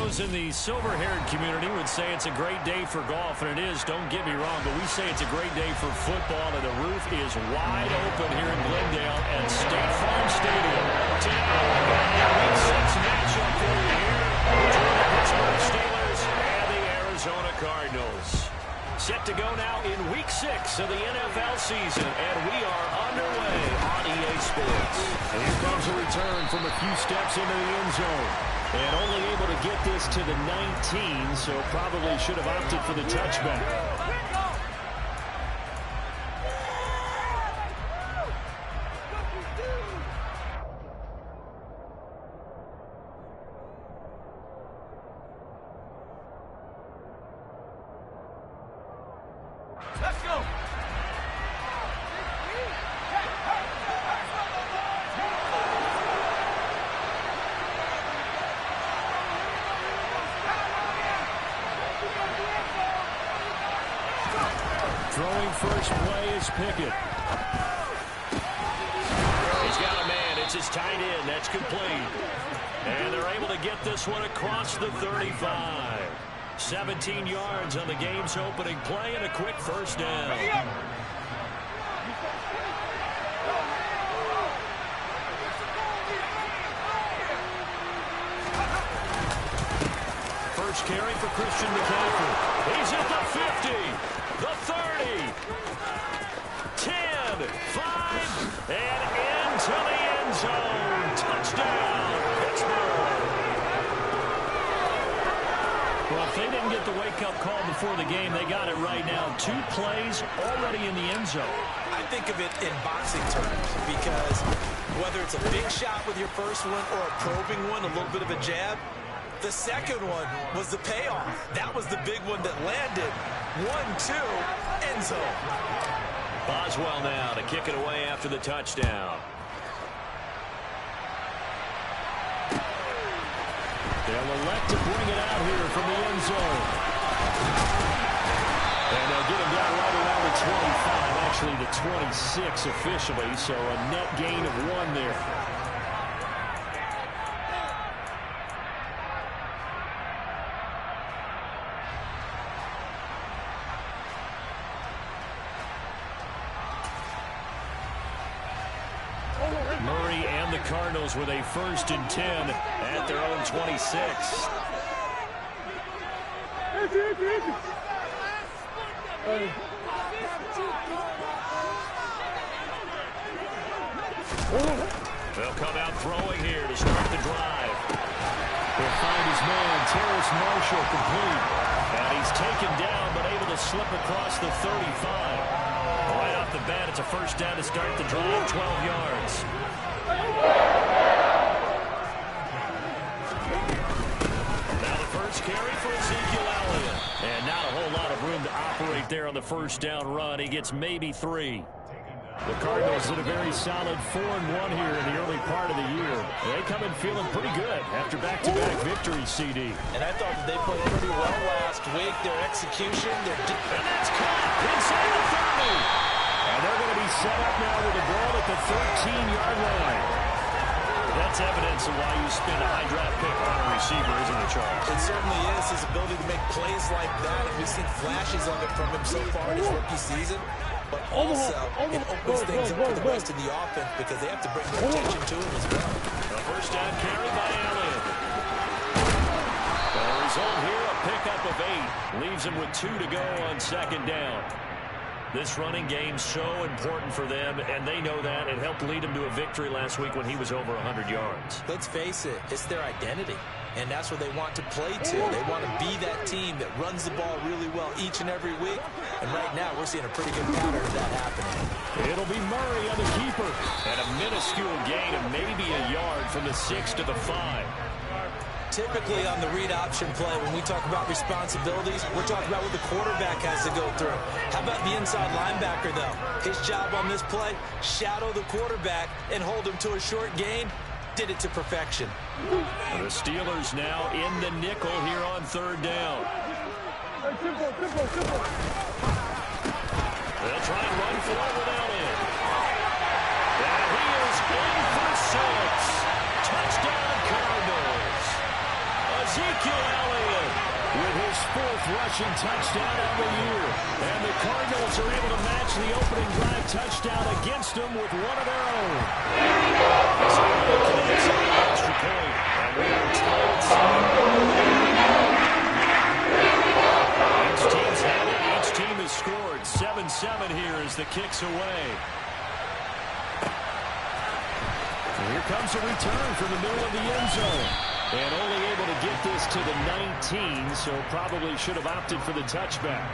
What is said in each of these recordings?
Those in the silver-haired community would say it's a great day for golf, and it is, don't get me wrong, but we say it's a great day for football, and the roof is wide open here in Glendale at State Farm Stadium. Today, a Week 6 matchup for you here between the Pittsburgh Steelers and the Arizona Cardinals. Set to go now in Week 6 of the NFL season, and we are underway on EA Sports. And here comes a return from a few steps into the end zone. And only able to get this to the 19, so probably should have opted for the touchback. Let's go. Throwing first play is Pickett. He's got a man. It's his tight end. That's complete. And they're able to get this one across the 35. 17 yards on the game's opening play and a quick first down. First carry for Christian McCaffrey. He's at the 50, the 30, 10, 5, and into the end zone. Touchdown, Pittsburgh. Well, if they didn't get the wake-up call before the game, they got it right now. 2 plays already in the end zone. I think of it in boxing terms because whether it's a big shot with your first one or a probing one, a little bit of a jab, the second one was the payoff. That was the big one that landed. 1-2, end zone. Boswell now to kick it away after the touchdown. They'll elect to bring it out here from the end zone. And they'll get him down right around the 25, actually the 26 officially, so a net gain of 1 there. Murray and the Cardinals with a 1st and 10 at their own 26. They'll come out throwing here to start the drive. He'll find his man, Terrace Marshall, complete. And he's taken down, but able to slip across the 35. Right off the bat, it's a first down to start the drive, 12 yards. Now the first carry for Ezekiel Elliott. And not a whole lot of room to operate there on the first down run. He gets maybe 3. The Cardinals did a very solid 4-1 here in the early part of the year. They come in feeling pretty good after back-to-back victories, CD. And I thought that they played pretty well last week. Their execution, and that's caught inside the 30. And they're going to be set up now with the ball at the 13-yard line. That's evidence of why you spend a high draft pick on a receiver, isn't it, Charles? It certainly is. His ability to make plays like that, and we've seen flashes of it from him so far in his rookie season. But also, it opens things up for the rest of the offense because they have to bring their attention to him as well. A first down carry by Elliott. The result here, a pickup of 8. Leaves him with 2 to go on second down. This running game's so important for them, and they know that. It helped lead them to a victory last week when he was over 100 yards. Let's face it, it's their identity. And that's what they want to play to. They want to be that team that runs the ball really well each and every week. And right now, we're seeing a pretty good pattern of that happening. It'll be Murray on the keeper. And a minuscule gain of maybe a yard from the 6 to the 5. Typically on the read option play, when we talk about responsibilities, we're talking about what the quarterback has to go through. How about the inside linebacker, though? His job on this play, shadow the quarterback and hold him to a short gain. Did it to perfection. The Steelers now in the nickel here on 3rd down. They'll try and run for it without him. And he is in for 6. Touchdown, Cardinals. A Ezekiel Elliott with his 4th rushing touchdown of the year. And the Cardinals are able to match the opening drive touchdown against them with one of their own. So connects on the extra point. And we are tied at 7. Each team's had it. Each team has scored. 7-7 here as the kick's away. And here comes a return from the middle of the end zone. And only able to get this to the 19, so probably should have opted for the touchback.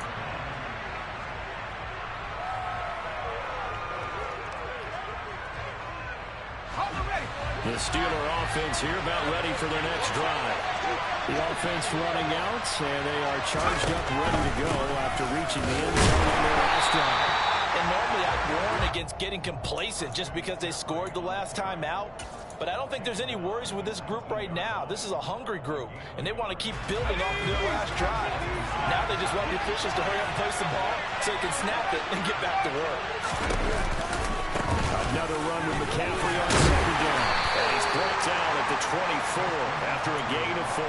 The Steeler offense here about ready for their next drive. The offense running out, and they are charged up, ready to go after reaching the end zone on their last drive. And normally I'd warn against getting complacent just because they scored the last time out. But I don't think there's any worries with this group right now. This is a hungry group, and they want to keep building off of their last drive. Now they just want the officials to hurry up and place the ball so they can snap it and get back to work. Another run with McCaffrey on 2nd down. And he's brought down at the 24 after a gain of 4.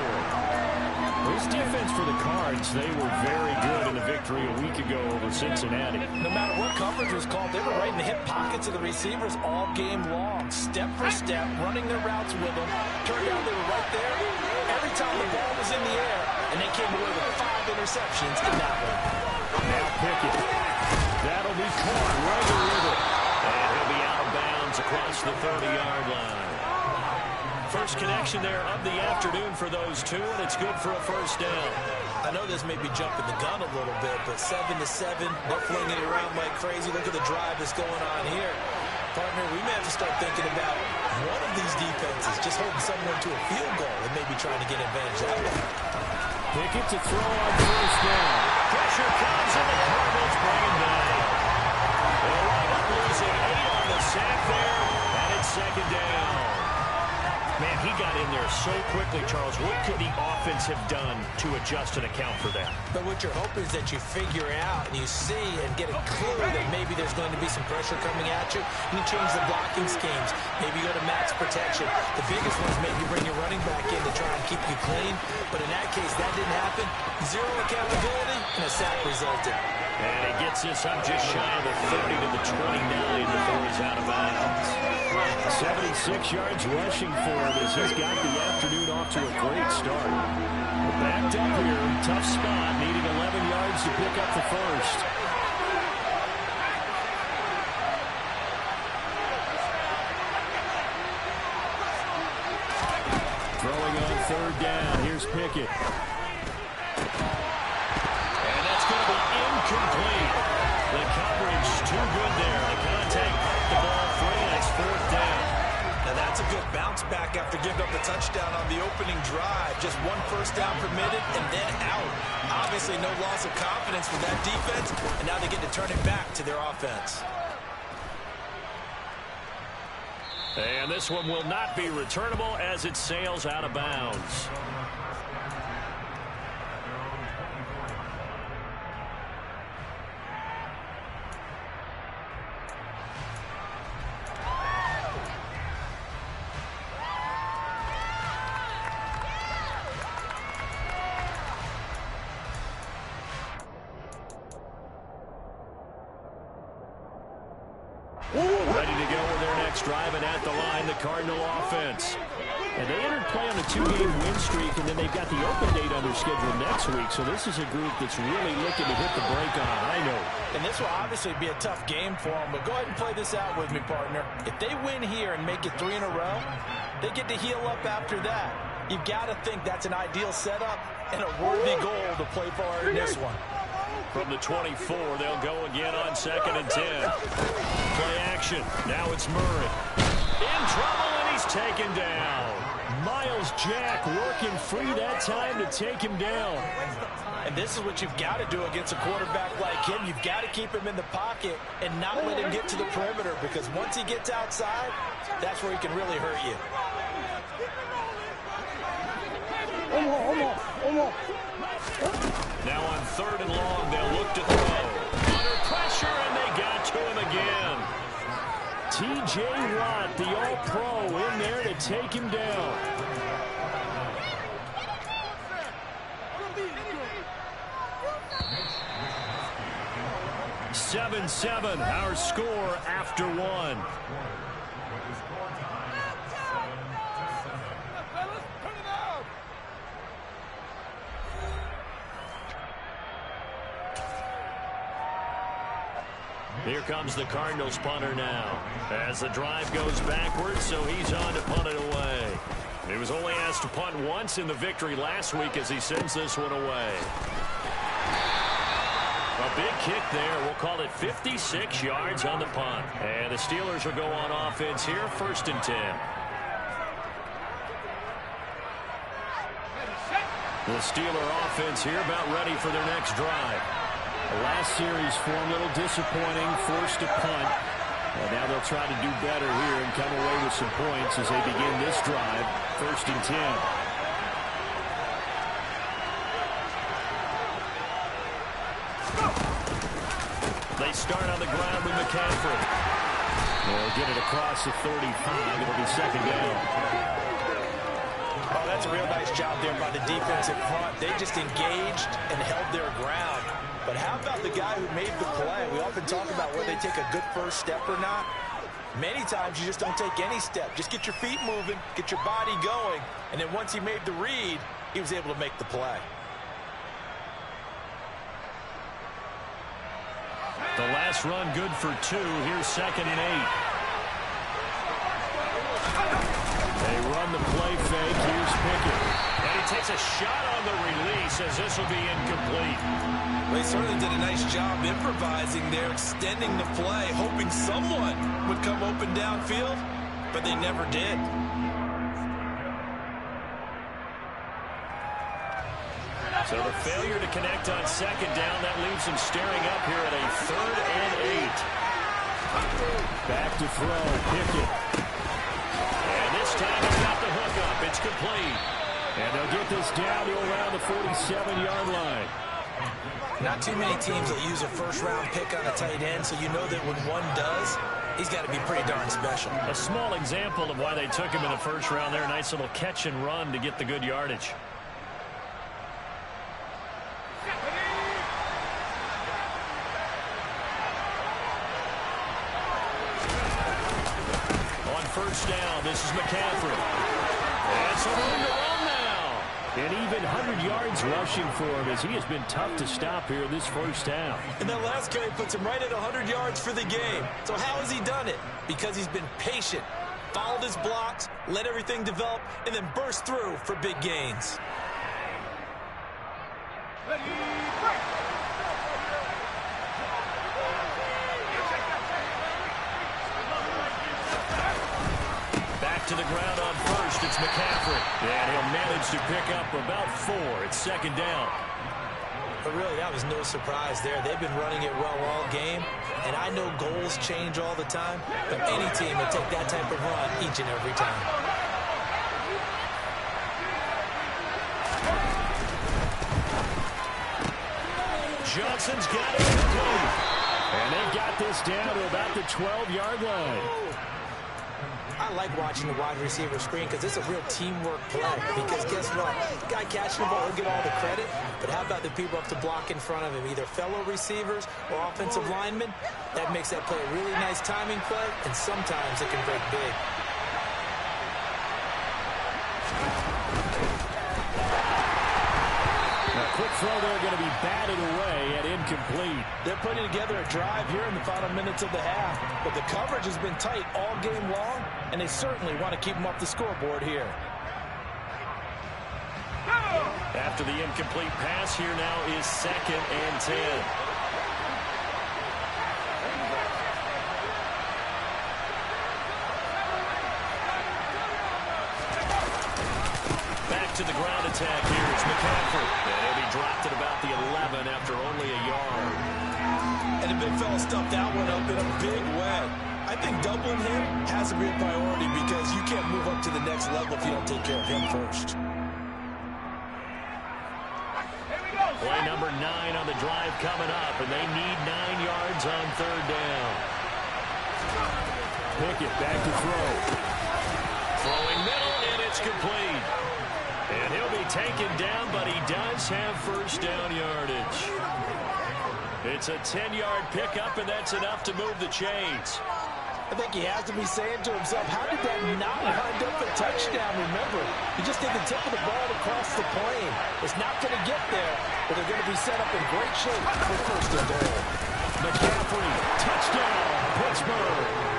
This defense for the Cards, they were very good in the victory a week ago over Cincinnati. No matter what coverage was called, they were right in the hip pockets of the receivers all game long. Step for step, running their routes with them. Turned out they were right there every time the ball was in the air, and they came away with 5 interceptions in that one. Now Pickett. That'll be caught right with it. And he'll be out of bounds across the 30-yard line. First connection there of the afternoon for those two, and it's good for a first down. I know this may be jumping the gun a little bit, but 7-7, they're flinging it around like crazy. Look at the drive that's going on here. Partner, we may have to start thinking about one of these defenses just holding someone to a field goal and maybe trying to get advantage that way. Pickett to throw on first down. Pressure comes, and the Cardinals bring him down. They'll wind up losing 8 on the sack there, and it's 2nd down. Man, he got in there so quickly, Charles. What could the offense have done to adjust and account for that? But what you're hoping is that you figure out and you see and get a clue that maybe there's going to be some pressure coming at you. And you change the blocking schemes. Maybe you go to max protection. The biggest one is maybe bring your running back in to try and keep you clean. But in that case, that didn't happen. 0 accountability, and a sack resulted. And he gets this up just shy of the 30 to the 29 before he's out of bounds. 76 yards rushing for him as he's got the afternoon off to a great start. We're backed up here, tough spot, needing 11 yards to pick up the first. Throwing on 3rd down, here's Pickett. And that's going to be incomplete. The coverage too good there. The contact, the ball free, and it's 4th down. Now that's a good bounce back after giving up the touchdown on the opening drive. Just 1 first down permitted and then out. Obviously no loss of confidence for that defense, and now they get to turn it back to their offense. And this one will not be returnable as it sails out of bounds. Ready to go with their next drive, and at the line, the Cardinal offense. And they entered play on a 2-game win streak, and then they've got the open date on their schedule next week. So this is a group that's really looking to hit the brake on a high note. And this will obviously be a tough game for them, but go ahead and play this out with me, partner. If they win here and make it 3 in a row, they get to heal up after that. You've got to think that's an ideal setup and a worthy goal to play for in this one. From the 24, they'll go again on 2nd and 10. Play action. Now it's Murray. In trouble, and he's taken down. Miles Jack working free that time to take him down. And this is what you've got to do against a quarterback like him. You've got to keep him in the pocket and not let him get to the perimeter, because once he gets outside, that's where he can really hurt you. Now on 3rd and long, they'll look to throw. Under pressure, and they got to him again. T.J. Watt, the All-Pro, in there to take him down. 7-7, our score after one. Here comes the Cardinals punter now. As the drive goes backwards, so he's on to punt it away. He was only asked to punt once in the victory last week as he sends this one away. A big kick there. We'll call it 56 yards on the punt. And the Steelers will go on offense here, 1st and 10. The Steeler offense here about ready for their next drive. The last series form a little disappointing, forced to punt. And now they'll try to do better here and come away with some points as they begin this drive, 1st and 10. They start on the ground with McCaffrey. They'll get it across the 35. It'll be 2nd down. Oh, that's a real nice job there by the defensive front. They just engaged and held their ground. But how about the guy who made the play? We often talk about whether they take a good first step or not. Many times you just don't take any step. Just get your feet moving, get your body going, and then once he made the read, he was able to make the play. The last run good for 2. Here's 2nd and 8. They run the play fake. Here's Pickett. And he takes a shot on the release as this will be incomplete. They certainly did a nice job improvising there, extending the play, hoping someone would come open downfield, but they never did. So the failure to connect on 2nd down, that leaves him staring up here at a 3rd and 8. Back to throw, Pickett. And this time he's got the hook up. It's complete. And they'll get this down to around the 47-yard line. Not too many teams will use a first-round pick on a tight end, so you know that when one does, he's got to be pretty darn special. A small example of why they took him in the 1st round there. A nice little catch and run to get the good yardage. On 1st down, this is McCaffrey. And some room to run now. And even 100 yards rushing for him as he has been tough to stop here this 1st half. And that last carry puts him right at 100 yards for the game. So how has he done it? Because he's been patient, followed his blocks, let everything develop, and then burst through for big gains. Back to the ground on 1st. It's McCaffrey. And he'll manage to pick up about 4. It's 2nd down. But really, that was no surprise there. They've been running it well all game. And I know goals change all the time, but any team will take that type of run each and every time. Johnson's got it complete. And they've got this down to about the 12-yard line. I like watching the wide receiver screen because it's a real teamwork play. Because guess what? The guy catching the ball will get all the credit, but how about the people up to block in front of him, either fellow receivers or offensive linemen? That makes that play a really nice timing play, and sometimes it can break big. Quick throw there going to be batted away and incomplete. They're putting together a drive here in the final minutes of the half, but the coverage has been tight all game long, and they certainly want to keep them up the scoreboard here. After the incomplete pass, here now is 2nd and 10. To the ground attack here is McCaffrey. And he'll be dropped at about the 11 after only a yard. And the big fella stuffed that one up in a big way. I think doubling him has to be a priority because you can't move up to the next level if you don't take care of him first. Play number 9 on the drive coming up, and they need 9 yards on 3rd down. Pickett back to throw. Throwing middle, and it's complete. And he'll be taken down, but he does have 1st down yardage. It's a 10-yard pickup, and that's enough to move the chains. I think he has to be saying to himself, how did that not wind up a touchdown? Remember, he just did the tip of the ball across the plane. It's not going to get there, but they're going to be set up in great shape for first and goal. McCaffrey, touchdown, Pittsburgh.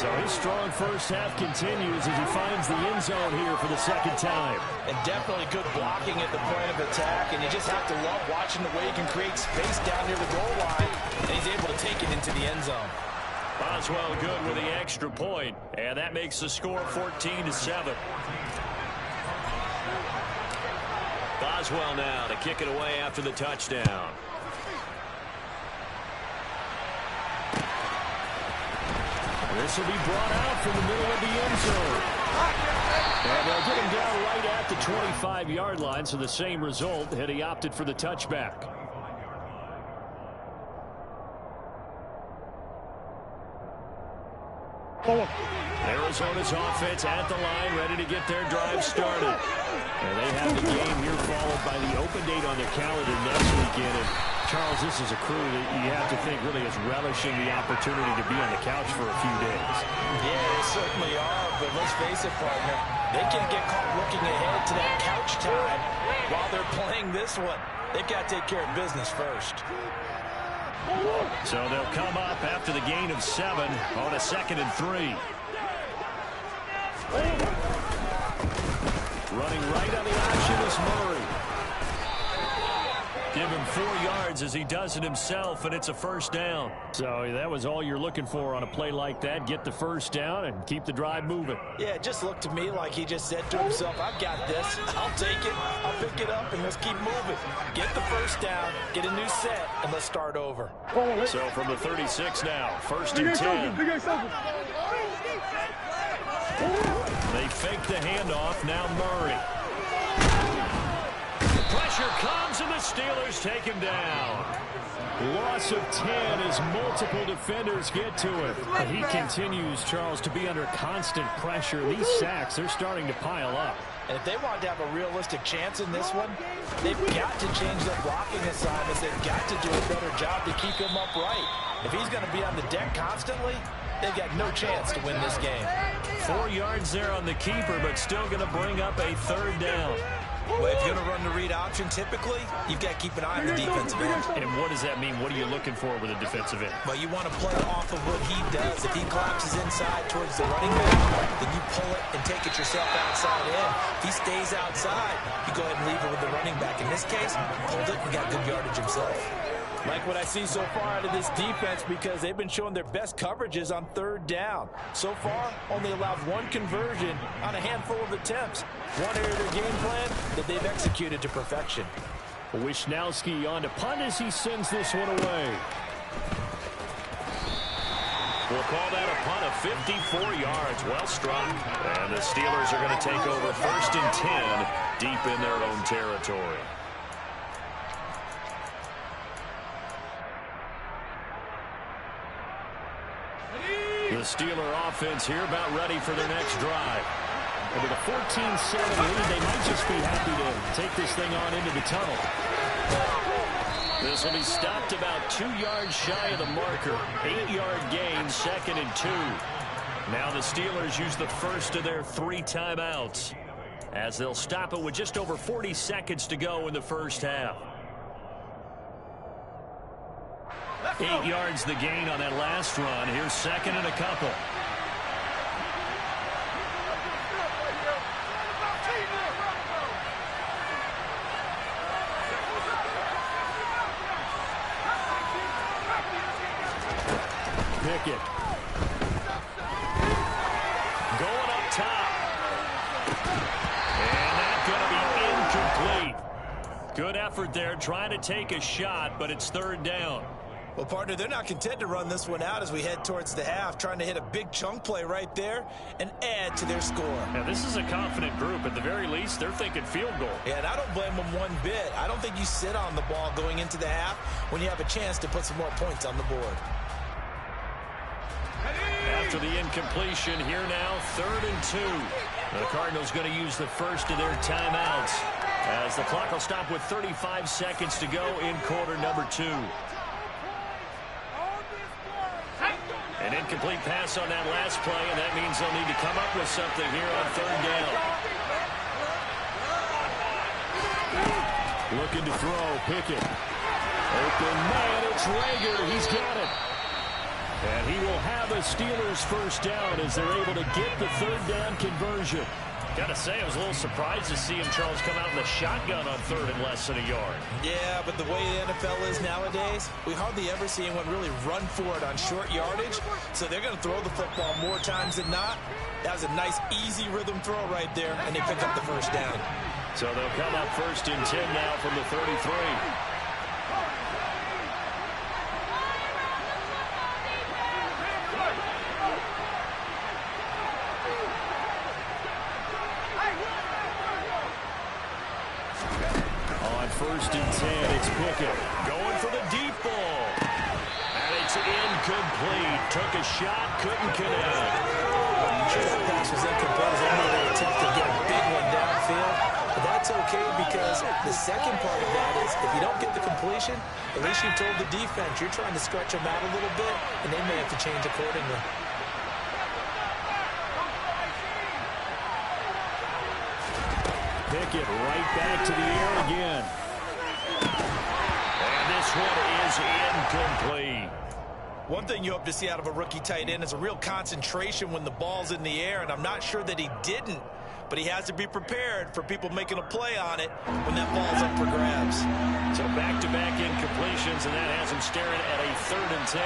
So his strong first half continues as he finds the end zone here for the second time. And definitely good blocking at the point of attack, and you just have to love watching the way he can create space down near the goal line, and he's able to take it into the end zone. Boswell good with the extra point, and that makes the score 14-7. Boswell now to kick it away after the touchdown. This will be brought out from the middle of the end zone. And they'll get him down right at the 25-yard line, so the same result had he opted for the touchback. Arizona's offense at the line, ready to get their drive started. And they have the game here followed by the open date on their calendar next weekend. And Charles, this is a crew that you have to think really is relishing the opportunity to be on the couch for a few days. Yeah, they certainly are, but let's face it, partner, they can't get caught looking ahead to that couch time while they're playing this one. They've got to take care of business first. So they'll come up after the gain of 7 on a 2nd and 3. Running right on the option is Murray. Give him 4 yards as he does it himself, and it's a first down. So that was all you're looking for on a play like that. Get the first down and keep the drive moving. Yeah, it just looked to me like he just said to himself, I've got this. I'll take it. I'll pick it up, and let's keep moving. Get the first down, get a new set, and let's start over. So from the 36 now, 1st and 10. They fake the handoff. Now Murray. Pressure comes, and the Steelers take him down. Loss of 10 as multiple defenders get to him. And he continues, Charles, to be under constant pressure. These sacks, they're starting to pile up. And if they want to have a realistic chance in this one, they've got to change their blocking assignments. They've got to do a better job to keep him upright. If he's going to be on the deck constantly, they've got no chance to win this game. 4 yards there on the keeper, but still going to bring up a 3rd down. Well, if you're going to run the read option, typically, you've got to keep an eye on the defensive end. And what does that mean? What are you looking for with a defensive end? Well, you want to play off of what he does. If he collapses inside towards the running back, then you pull it and take it yourself outside in. If he stays outside, you go ahead and leave it with the running back. In this case, pulled it and got good yardage himself. Like what I see so far out of this defense, because they've been showing their best coverages on 3rd down. So far, only allowed 1 conversion on a handful of attempts. One area of their game plan that they've executed to perfection. Wisnowski on to punt as he sends this one away. We'll call that a punt of 54 yards. Well struck. And the Steelers are going to take over 1st and 10 deep in their own territory. The Steeler offense here about ready for their next drive. And with a 14-7 lead, they might just be happy to take this thing on into the tunnel. This will be stopped about 2 yards shy of the marker. 8-yard gain, 2nd and 2. Now the Steelers use the first of their 3 timeouts as they'll stop it with just over 40 seconds to go in the first half. 8 yards the gain on that last run. Here's 2nd and a couple. Pickett. Going up top. And that's going to be incomplete. Good effort there trying to take a shot, but it's 3rd down. Well, partner, they're not content to run this one out as we head towards the half, trying to hit a big chunk play right there and add to their score. Now, this is a confident group. At the very least, they're thinking field goal. Yeah, and I don't blame them one bit. I don't think you sit on the ball going into the half when you have a chance to put some more points on the board. After the incompletion, here now, 3rd and 2. The Cardinals going to use the first of their timeouts as the clock will stop with 35 seconds to go in quarter number 2. An incomplete pass on that last play, and that means they'll need to come up with something here on third down. Looking to throw, Pickett. Open man, it's Rager. He's got it. And he will have a Steelers first down as they're able to get the third down conversion. Got to say, I was a little surprised to see him, Charles, come out in the shotgun on third and less than a yard. Yeah, but the way the NFL is nowadays, we hardly ever see anyone really run for it on short yardage. So they're going to throw the football more times than not. That was a nice, easy rhythm throw right there, and they pick up the first down. So they'll come up first and 10 now from the 33. First and 10, it's Pickett. Going for the deep ball. And it's incomplete. Took a shot, couldn't connect. Sure, that pass was incomplete. They made an attempt to get a big one downfield. But that's okay because the second part of that is if you don't get the completion, at least you told the defense you're trying to stretch them out a little bit, and they may have to change accordingly. Pickett right back to the air again. And this one is incomplete. One thing you hope to see out of a rookie tight end is a real concentration when the ball's in the air, and I'm not sure that he didn't, but he has to be prepared for people making a play on it when that ball's up for grabs. So back-to-back incompletions, and that has him staring at a 3rd and 10.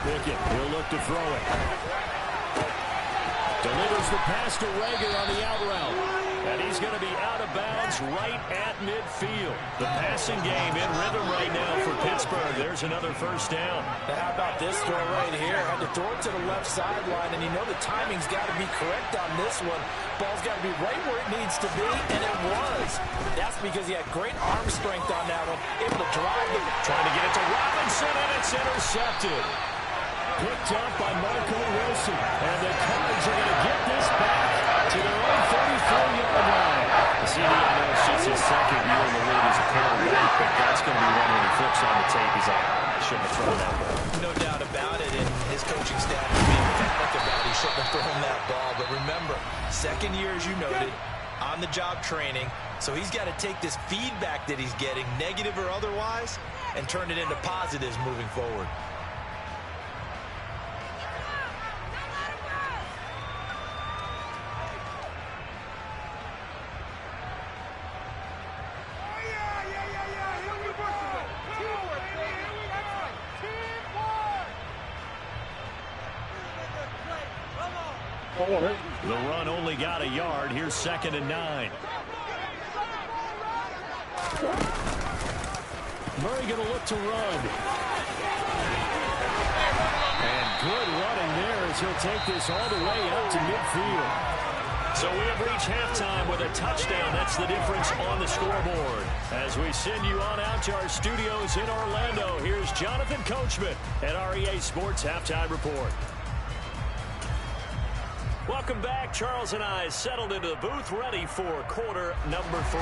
Pickett, he'll look to throw it. Delivers the pass to Rager on the out route. And he's going to be out of bounds right at midfield. The passing game in rhythm right now for Pittsburgh. There's another first down. Now how about this throw right here? Had to throw it to the left sideline, and you know the timing's got to be correct on this one. Ball's got to be right where it needs to be, and it was. That's because he had great arm strength on that one. Able to drive it. Trying to get it to Robinson, and it's intercepted. Picked up by Marco Wilson. And the Cards are going to get this back to their own 34-yard line. CD, I know it's just his second year in the league as a quarterback, but that's going to be one when he flips on the tape. He's like, I shouldn't have thrown that ball. No doubt about it, and his coaching staff is being emphatic about he shouldn't have thrown that ball. But remember, second year, as you noted, on-the-job training. So he's got to take this feedback that he's getting, negative or otherwise, and turn it into positives moving forward. The run only got a yard. Here's 2nd and 9. Murray going to look to run. And good running there as he'll take this all the way out to midfield. So we have reached halftime with a touchdown. That's the difference on the scoreboard. As we send you on out to our studios in Orlando, here's Jonathan Coachman at REA Sports Halftime Report. Welcome back. Charles and I settled into the booth, ready for quarter number 3.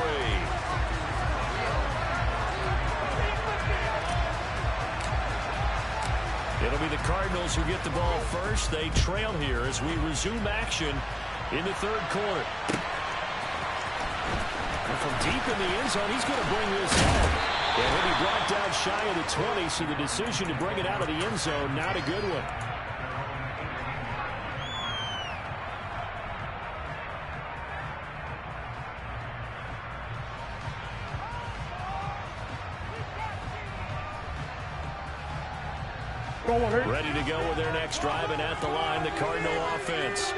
It'll be the Cardinals who get the ball first. They trail here as we resume action in the 3rd quarter. And from deep in the end zone, he's going to bring this home. And he'll be brought down shy of the 20, so the decision to bring it out of the end zone, not a good one. Ready to go with their next drive, and at the line, the Cardinal offense.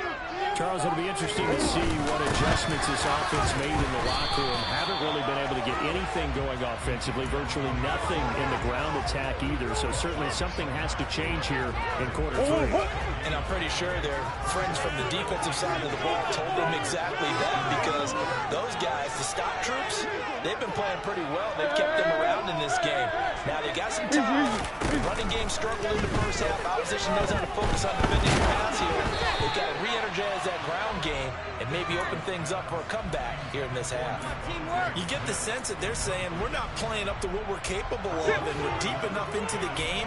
Charles, it'll be interesting to see what adjustments this offense made in the locker room. Haven't really been able to get anything going offensively, virtually nothing in the ground attack either. So certainly something has to change here in quarter 3. And I'm pretty sure their friends from the defensive side of the ball told them exactly that, because those guys, the stop troops, they've been playing pretty well. They've kept them around in this game. Now they got some time. The running game struggled in the first half. Opposition knows how to focus on defending the pass here. They've got to re-energize that ground game and maybe open things up for a comeback here in this half. You get the sense that they're saying we're not playing up to what we're capable of, and we're deep enough into the game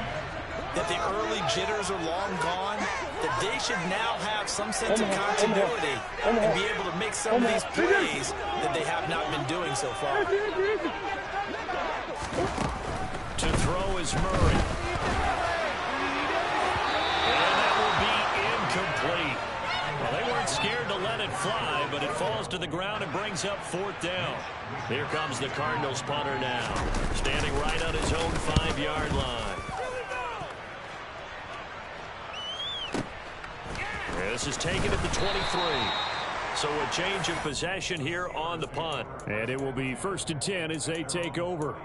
that the early jitters are long gone, that they should now have some sense of continuity and be able to make some of these plays that they have not been doing so far. To throw is Murray. And that will be incomplete. Well, they weren't scared to let it fly, but it falls to the ground and brings up 4th down. Here comes the Cardinals punter now, standing right on his own 5-yard line. This is taken at the 23. So a change of possession here on the punt. And it will be 1st and 10 as they take over.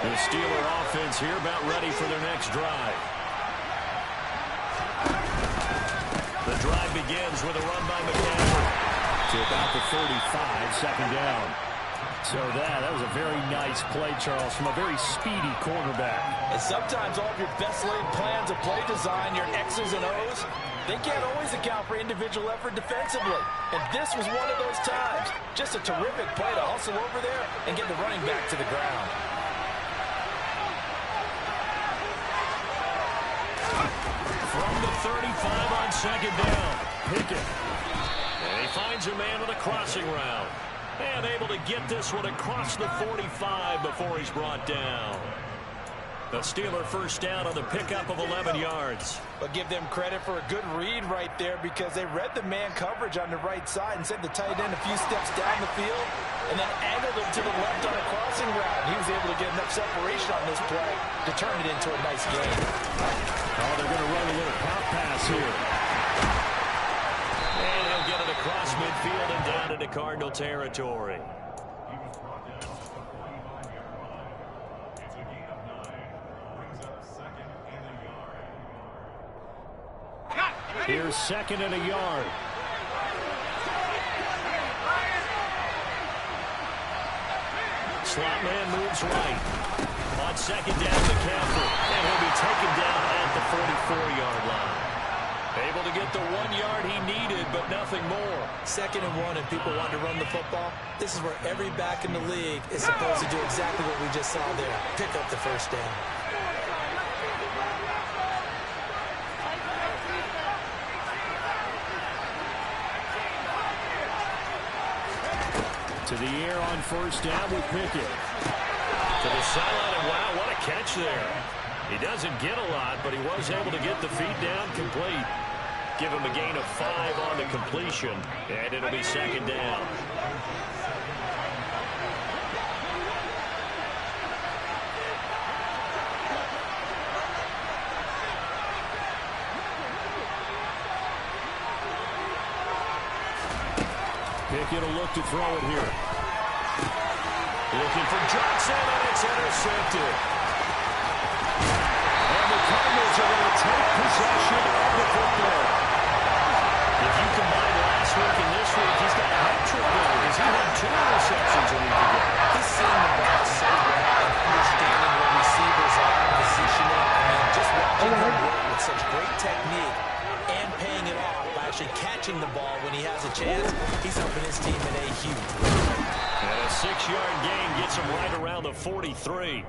The Steeler offense here about ready for their next drive. The drive begins with a run by McCaffrey. To about the 35, 2nd down. So that was a very nice play, Charles, from a very speedy quarterback. And sometimes all of your best laid plans of play design, your X's and O's, they can't always account for individual effort defensively. And this was one of those times. Just a terrific play to hustle over there and get the running back to the ground. From the 35 on 2nd down, Pitt. And he finds a man with a crossing route. And able to get this one across the 45 before he's brought down. The Steeler 1st down on the pickup of 11 yards. But give them credit for a good read right there, because they read the man coverage on the right side and sent the tight end a few steps down the field and then angled him to the left on a crossing route. And he was able to get enough separation on this play to turn it into a nice game. Oh, they're going to run a little pop pass here. And he'll get it across midfield and down into Cardinal territory. Here's 2nd and a yard. Slot man moves right. On 2nd down, McCaffrey. And he'll be taken down at the 44-yard line. Able to get the 1 yard he needed, but nothing more. 2nd and 1, and people want to run the football. This is where every back in the league is supposed to do exactly what we just saw there. Pick up the 1st down. To the air on 1st down with Pickett. To the sideline, and wow, what a catch there. He doesn't get a lot, but he was able to get the feet down complete. Give him a gain of 5 on the completion, and it'll be 2nd down. Pickett will look to throw it here. Looking for Johnson, and it's intercepted. And the Cardinals are going to take possession of the football. If you combine last week and this week, he's got a hat-trick there. He had 2 interceptions a week ago. He's seeing the ball so well and understanding where receivers are, positioning. I mean, just watching him work with such great technique and paying it off by actually catching the ball when he has a chance. He's helping his team in a huge way. And a 6-yard gain gets him right around the 43.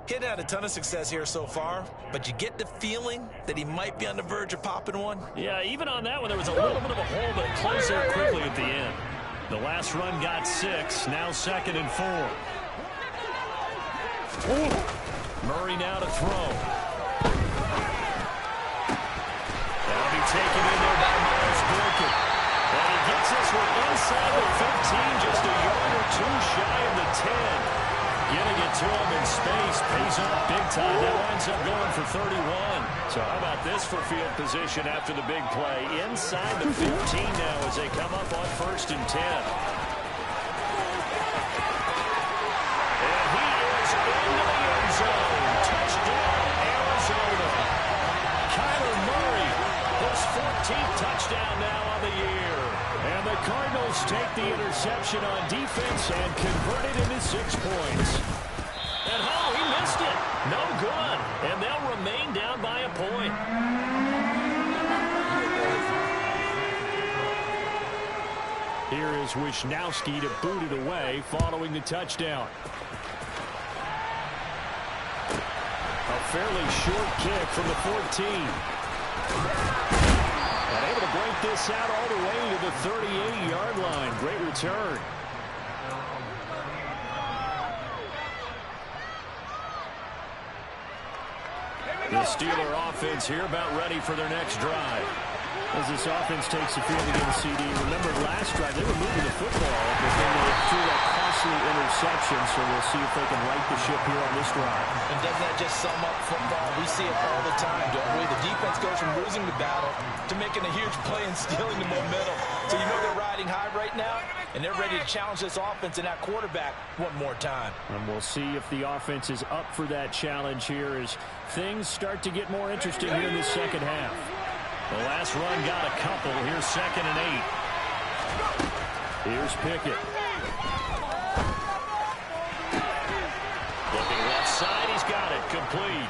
He'd had a ton of success here so far, but you get the feeling that he might be on the verge of popping one. Yeah, even on that one, there was a little bit of a hole, but it closed there quickly at the end. The last run got 6, now 2nd and 4. Murray now to throw. That'll be taken in there by Miles Boykin. And he gets this one inside the 15, just a yard or 2 shy of the 10. Getting it to him in space pays off big time. That winds up going for 31. So how about this for field position after the big play? Inside the 15 now as they come up on 1st and 10. And he is into the end zone. Touchdown, Arizona. Kyler Murray, his 14th touchdown now on the year. And the Cardinals take the interception. interception on defense and converted into 6 points. And he missed it. No good. And they'll remain down by a point. Here is Wisnowski to boot it away following the touchdown. A fairly short kick from the 14. And able to break this out all the way to the 38-yard line. Great return. The Steeler offense here about ready for their next drive. As this offense takes the field again, CD. Remember last drive, they were moving the football, but then they threw that costly interception, so we'll see if they can right the ship here on this drive. And doesn't that just sum up football? We see it all the time, don't we? The defense goes from losing the battle to making a huge play and stealing the momentum. So you know they're riding high right now, and they're ready to challenge this offense and that quarterback one more time. And we'll see if the offense is up for that challenge here as things start to get more interesting here in the second half. The last run got a couple. Here's 2nd and 8. Here's Pickett. Looking left side. He's got it. Complete.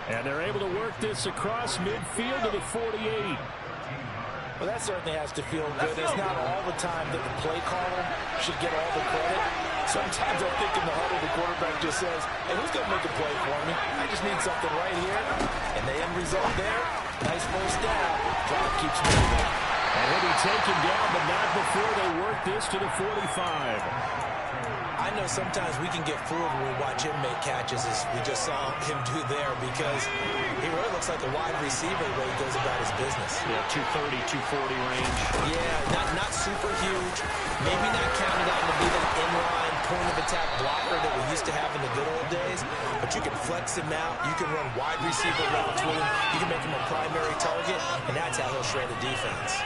And they're able to work this across midfield to the 48. Well, that certainly has to feel good. It's not all the time that the play caller should get all the credit. Sometimes I think in the huddle, the quarterback just says, hey, who's going to make a play for me? I just need something right here. And the end result there, nice first down. Clock keeps moving. And he'll be taken down, but not before they work this to the 45. I know sometimes we can get fooled when we watch him make catches, as we just saw him do there, because he really looks like a wide receiver the way he goes about his business. Yeah, 230, 240 range. Yeah, not super huge. Maybe not counted out to be that inline point-of-attack blocker that we used to have in the good old days, but you can flex him out. You can run wide receiver routes with him. You can make him a primary target, and that's how he'll shred the defense.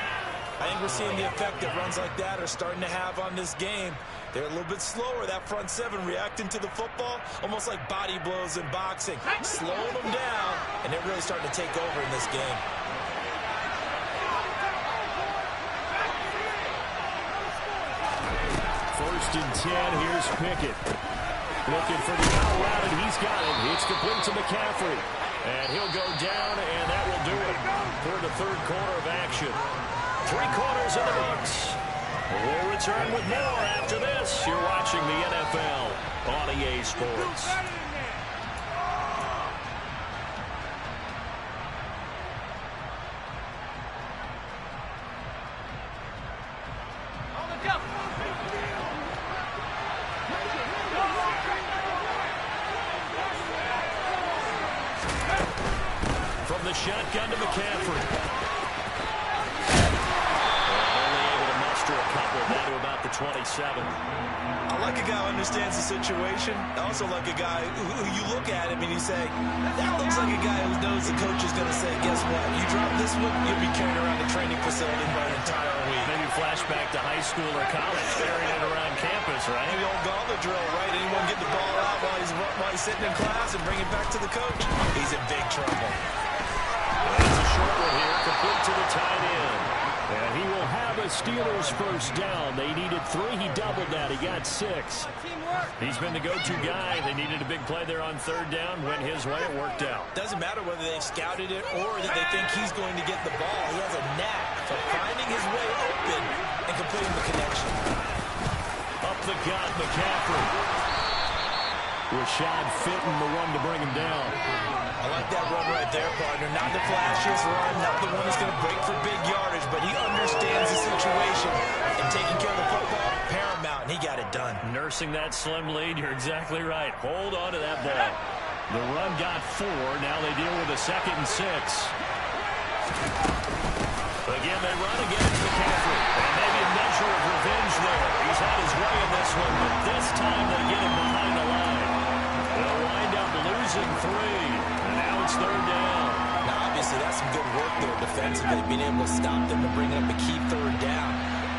I think we're seeing the effect that runs like that are starting to have on this game. They're a little bit slower, that front seven, reacting to the football, almost like body blows in boxing. Slowing them down, and they're really starting to take over in this game. First and 10, here's Pickett. Looking for the out route, and he's got it. It's complete to McCaffrey. And he'll go down, and that will do it for the third quarter of action. 3 quarters in the books. We'll return with more after this. You're watching the NFL on EA Sports. From the shotgun to McCaffrey. A couple down to about the 27. I like a guy who understands the situation. I also like a guy who you look at him and you say, that looks like a guy who knows the coach is going to say, guess what? You drop this one, you'll be carrying around the training facility for an entire week. Maybe flashback to high school or college, carrying it around campus, right? Maybe old gauntlet drill, right? Anyone get the ball out while he's sitting in class and bring it back to the coach? He's in big trouble. That's a short one here, complete to the tight end. And he will have a Steelers first down. They needed 3. He doubled that. He got 6. He's been the go-to guy. They needed a big play there on third down. Went his way. It worked out. Doesn't matter whether they scouted it or that they think he's going to get the ball. He has a knack for finding his way open and completing the connection. Up the gut, McCaffrey. Rashad fitting the one to bring him down. I like that run right there, partner. Not the flashiest run, not the one that's going to break for big yardage, but he understands the situation, and taking care of the football, paramount, and he got it done. Nursing that slim lead, you're exactly right. Hold on to that ball. The run got 4. Now they deal with a 2nd and 6. Again, they run against McCaffrey. And maybe a measure of revenge there. He's had his way in this one, but this time they get him behind the line. They'll wind up losing 3. Now it's third down. Now, obviously, that's some good work there defensively, being able to stop them and bring up a key third down.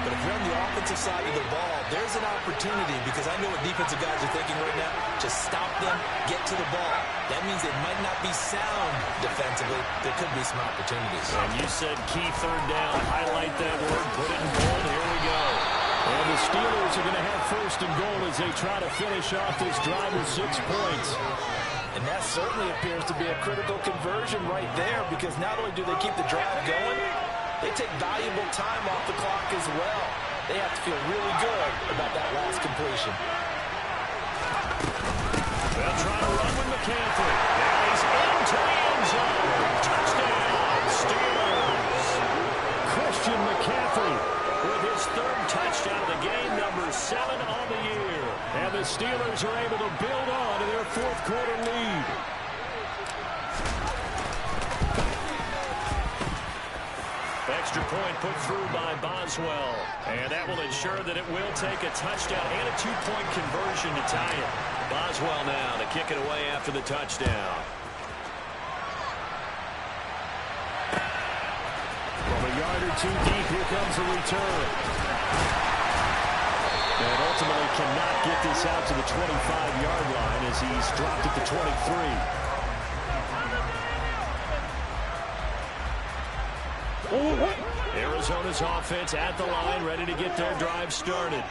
But if you're on the offensive side of the ball, there's an opportunity, because I know what defensive guys are thinking right now. Just stop them, get to the ball. That means they might not be sound defensively. There could be some opportunities. And you said key third down. Highlight that word. Put it in bold. Here we go. And the Steelers are going to have first and goal as they try to finish off this drive with 6 points. And that certainly appears to be a critical conversion right there, because not only do they keep the drive going, they take valuable time off the clock as well. They have to feel really good about that last completion. They'll try to run with McCaffrey. And he's into the end zone. Touchdown, Steelers. Christian McCaffrey with his 3rd touchdown of the game, number 7 on the year. And the Steelers are able to build on to their 4th quarter lead. Extra point put through by Boswell. And that will ensure that it will take a touchdown and a 2-point conversion to tie it. Boswell now to kick it away after the touchdown. From a yard or 2 deep, here comes a return. And ultimately cannot get this out to the 25-yard line as he's dropped at the 23. Arizona's offense at the line, ready to get their drive started.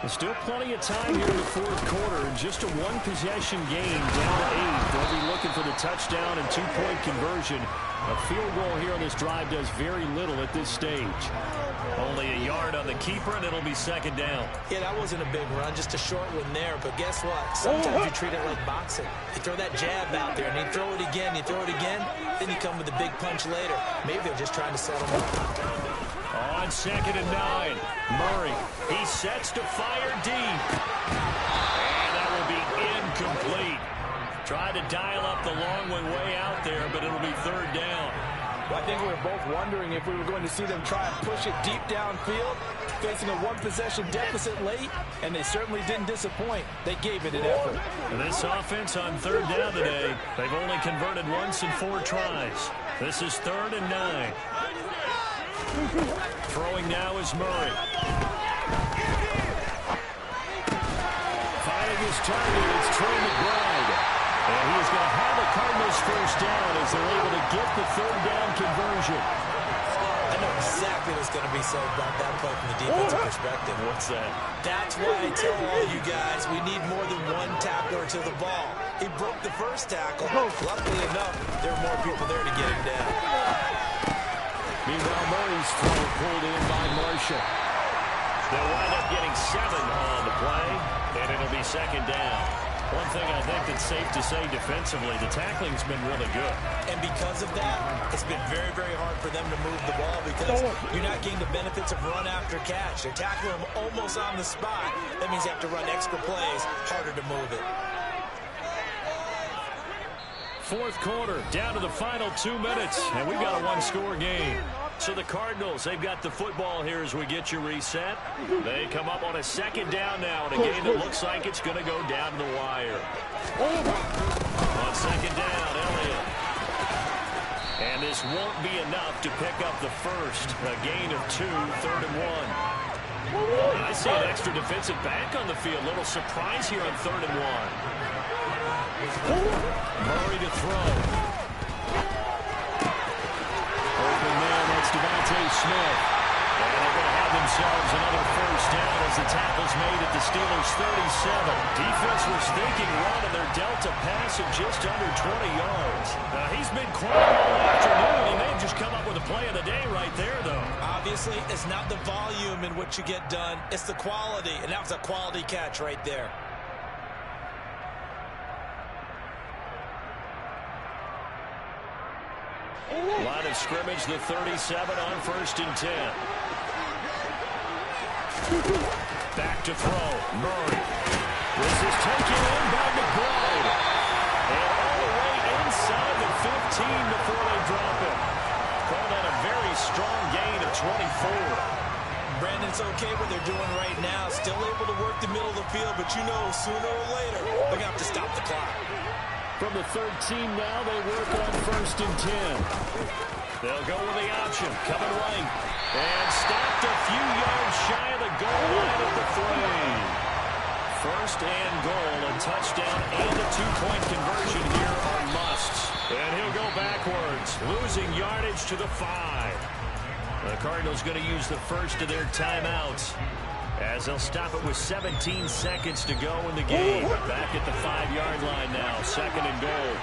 There's still plenty of time here in the 4th quarter, and just a 1-possession game down to 8. They'll be looking for the touchdown and 2-point conversion. A field goal here on this drive does very little at this stage. Only a yard on the keeper, and it'll be 2nd down. Yeah, that wasn't a big run, just a short one there. But guess what? Sometimes you treat it like boxing. You throw that jab out there, and you throw it again, then you come with a big punch later. Maybe they're just trying to settle up. On 2nd and 9, Murray, he sets to fire deep. And that will be incomplete. Tried to dial up the long one way out there, but it'll be 3rd down. Well, I think we were both wondering if we were going to see them try and push it deep downfield, facing a 1-possession deficit late, and they certainly didn't disappoint. They gave it an effort. And this offense on 3rd down today, they've only converted once in 4 tries. This is 3rd and 9. Throwing now is Murray. Finding his target, it's Trey McBride. And he is going to have the Cardinals first down as they're able to get the 3rd down conversion. I know exactly what's going to be said about that play from the defensive perspective. What's that? That's why I tell all you guys we need more than 1 tackler to the ball. He broke the first tackle. Luckily enough, there were more people there to get him down. Meanwhile, Murray's throw pulled in by Marshall. They'll wind up getting 7 on the play, and it'll be 2nd down. One thing I think that's safe to say defensively, the tackling's been really good. And because of that, it's been very, very hard for them to move the ball because you're not getting the benefits of run after catch. They're tackling them almost on the spot. That means they have to run extra plays, harder to move it. 4th quarter, down to the final 2 minutes, and we've got a 1-score game. So the Cardinals, they've got the football here as we get you reset. They come up on a 2nd down now in a game that looks like it's going to go down to the wire. On 2nd down, Elliott. And this won't be enough to pick up the first. A gain of 2, 3rd and 1. I see an extra defensive back on the field. Little surprise here on 3rd and 1. Murray to throw. Open man, that's Devontae Smith. And they're going to have themselves another first down as the tackle's made at the Steelers' 37. Defense was thinking run, and they're dealt a pass of just under 20 yards. He's been quiet all afternoon. He may have just come up with a play of the day right there, though. Obviously, it's not the volume in which you get done. It's the quality, and that was a quality catch right there. Line of scrimmage, the 37 on 1st and 10. Back to throw. Murray. This is taken in by McBride. And all the way inside the 15 before they drop it. Call that a very strong gain of 24. Brandon, it's okay what they're doing right now. Still able to work the middle of the field, but you know sooner or later they're going to have to stop the clock. From the 13 now, they work on 1st and 10. They'll go with the option, coming right. And stopped a few yards shy of the goal line at the frame. 1st and goal, a touchdown and a 2-point conversion here are musts. And he'll go backwards, losing yardage to the 5. The Cardinals going to use the first of their timeouts As they'll stop it with 17 seconds to go in the game. Back at the 5-yard line now, 2nd and goal.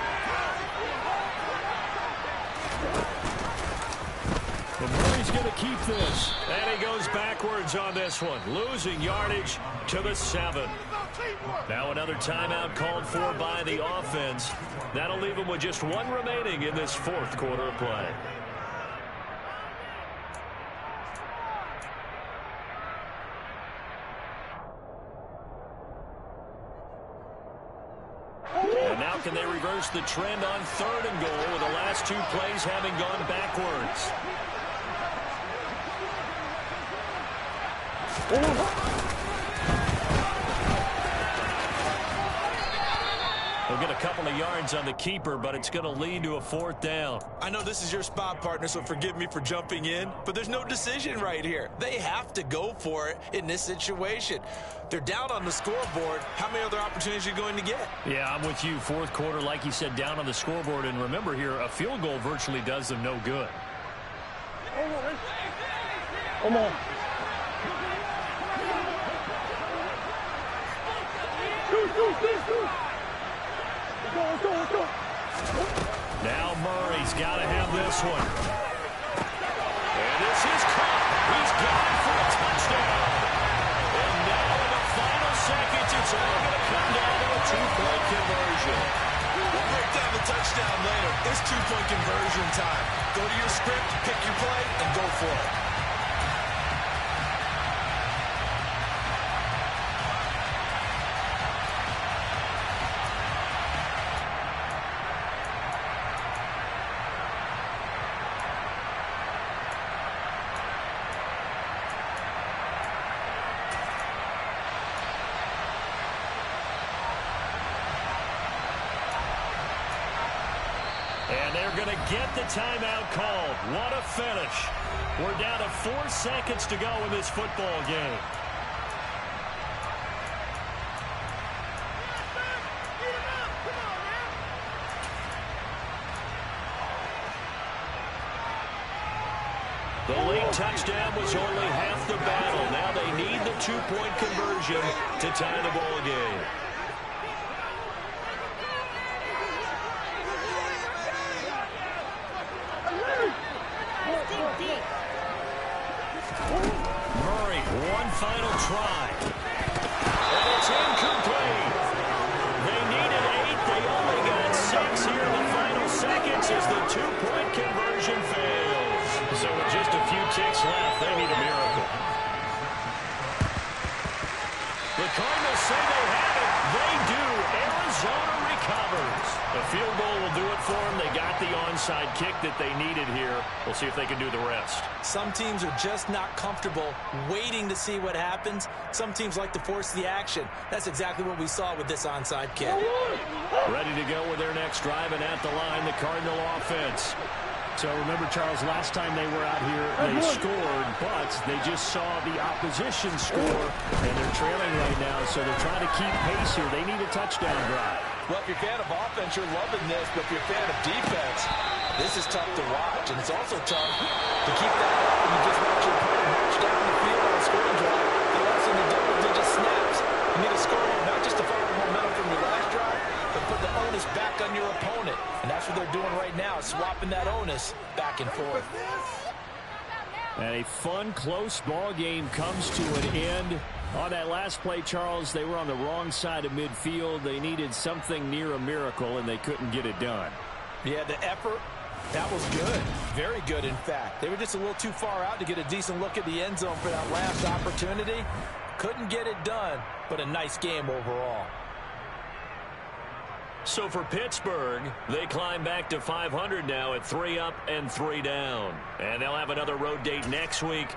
And Murray's going to keep this. And he goes backwards on this one, losing yardage to the 7. Now another timeout called for by the offense. That'll leave them with just 1 remaining in this 4th quarter of play. And now can they reverse the trend on 3rd and goal with the last 2 plays having gone backwards? They'll get a couple of yards on the keeper, but it's going to lead to a 4th down. I know this is your spot, partner, so forgive me for jumping in, but there's no decision right here. They have to go for it in this situation. They're down on the scoreboard. How many other opportunities are you going to get? Yeah, I'm with you. 4th quarter, like you said, down on the scoreboard. And remember here, a field goal virtually does them no good. Come on. Now Murray's got to have this one. And this is caught. He's got it for a touchdown. And now in the final seconds, it's all going to come down to a 2-point conversion. We'll break down the touchdown later. It's 2-point conversion time. Go to your script, pick your play, and go for it. And they're going to get the timeout called. What a finish. We're down to 4 seconds to go in this football game. The late touchdown was only half the battle. Now they need the 2-point conversion to tie the ball game. Murray, one final try. And it's incomplete. They needed 8. They only got 6 here in the final seconds as the 2-point conversion fails. So with just a few ticks left, they need a miracle. The Cardinals say they have it. They do. Arizona recovers. A field goal will do it for them. They got the onside kick that they needed here. We'll see if they can do the rest. Some teams are just not comfortable waiting to see what happens. Some teams like to force the action. That's exactly what we saw with this onside kick. Ready to go with their next drive, and at the line, the Cardinal offense. So remember, Charles, last time they were out here, they scored, but they just saw the opposition score, and they're trailing right now, so they're trying to keep pace here. They need a touchdown drive. Well, if you're a fan of offense, you're loving this, but if you're a fan of defense, this is tough to watch, and it's also tough to keep that up when you just watch your opponent march down the field on a scoring drive. They lost in the double-digit snaps. You need a score, not just to follow the momentum from your last drive, but put the onus back on your opponent. And that's what they're doing right now, swapping that onus back and forth. And a fun, close ball game comes to an end. On that last play, Charles, they were on the wrong side of midfield. They needed something near a miracle, and they couldn't get it done. Yeah, the effort, that was good. Very good, in fact. They were just a little too far out to get a decent look at the end zone for that last opportunity. Couldn't get it done, but a nice game overall. So for Pittsburgh, they climb back to 500 now at 3 up and 3 down. And they'll have another road date next week.